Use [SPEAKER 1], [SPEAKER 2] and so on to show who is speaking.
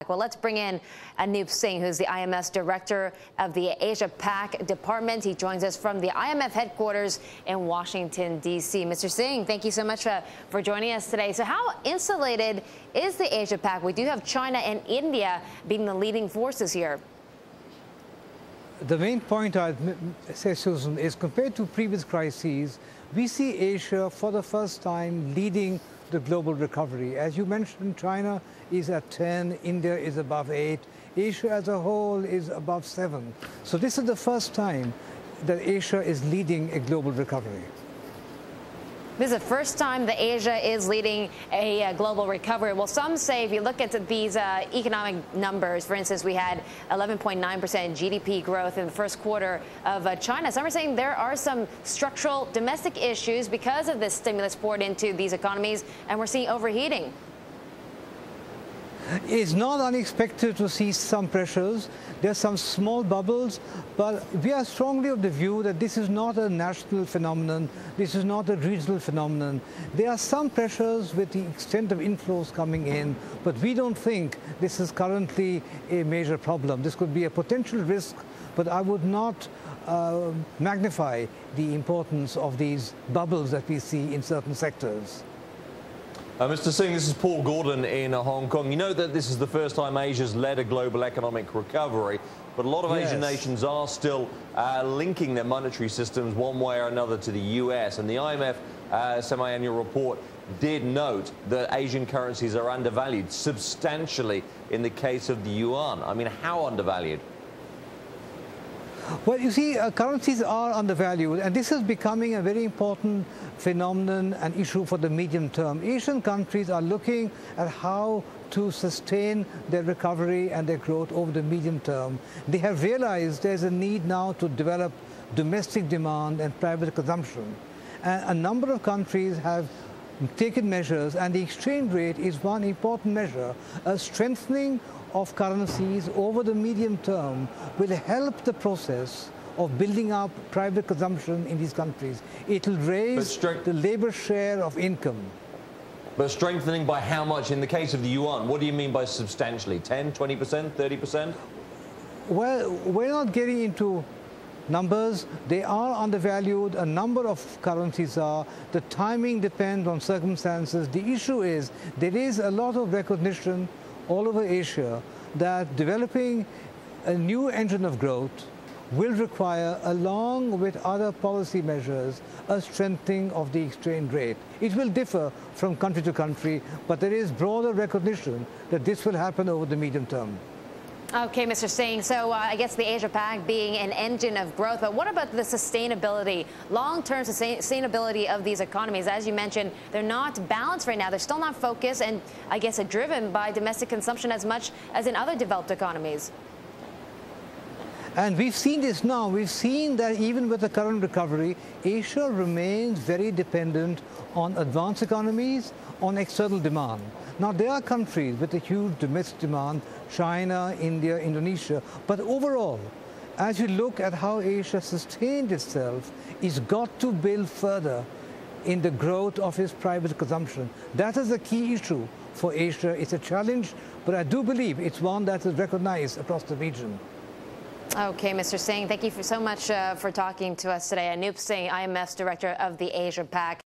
[SPEAKER 1] Well, let's bring in Anoop Singh, who's the IMF's director of the Asia Pac department. He joins us from the IMF headquarters in Washington, D.C. Mr. Singh, thank you so much for joining us today. So how insulated is the Asia Pac? We do have China and India being the leading forces here.
[SPEAKER 2] The main point I'd say, Susan, is compared to previous crises, we see Asia for the first time leading the global recovery. As you mentioned, China is at 10, India is above 8, Asia as a whole is above 7. So this is the first time that Asia is leading a global recovery.
[SPEAKER 1] This is the first time that Asia is leading a global recovery. Well, some say if you look at these economic numbers, for instance, we had 11.9% GDP growth in the first quarter of China. Some are saying there are some structural domestic issues because of this stimulus poured into these economies, and we're seeing overheating.
[SPEAKER 2] It's not unexpected to see some pressures. There's some small bubbles, but we are strongly of the view that this is not a national phenomenon. This is not a regional phenomenon. There are some pressures with the extent of inflows coming in, but we don't think this is currently a major problem. This could be a potential risk, but I would not magnify the importance of these bubbles that we see in certain sectors.
[SPEAKER 3] Mr. Singh, this is Paul Gordon in Hong Kong. You know that this is the first time Asia's led a global economic recovery, but a lot of Asian nations are still linking their monetary systems one way or another to the US. And the IMF semi-annual report did note that Asian currencies are undervalued substantially in the case of the yuan. I mean, how undervalued?
[SPEAKER 2] Well, you see, currencies are undervalued, and this is becoming a very important phenomenon and issue for the medium term. Asian countries are looking at how to sustain their recovery and their growth over the medium term. They have realized there's a need now to develop domestic demand and private consumption. And a number of countries have taken measures, and the exchange rate is one important measure. A strengthening of currencies over the medium term will help the process of building up private consumption in these countries. It will raise the labor share of income.
[SPEAKER 3] But strengthening by how much in the case of the yuan? What do you mean by substantially? 10, 20%, 30%?
[SPEAKER 2] Well, we're not getting into numbers. They are undervalued. A number of currencies are. The timing depends on circumstances. The issue is there is a lot of recognition all over Asia that developing a new engine of growth will require, along with other policy measures, a strengthening of the exchange rate. It will differ from country to country, but there is broader recognition that this will happen over the medium term.
[SPEAKER 1] Okay, Mr. Singh, so I guess the Asia Pac being an engine of growth, but what about the sustainability, long-term sustainability of these economies? As you mentioned, they're not balanced right now. They're still not focused and, I guess, driven by domestic consumption as much as in other developed economies.
[SPEAKER 2] And we've seen this now. We've seen that even with the current recovery, Asia remains very dependent on advanced economies, on external demand. Now, there are countries with a huge domestic demand, China, India, Indonesia, but overall, as you look at how Asia sustained itself, it's got to build further in the growth of its private consumption. That is a key issue for Asia. It's a challenge, but I do believe it's one that is recognized across the region.
[SPEAKER 1] Okay, Mr. Singh, thank you so much for talking to us today. Anoop Singh, IMF's director of the Asia Pac.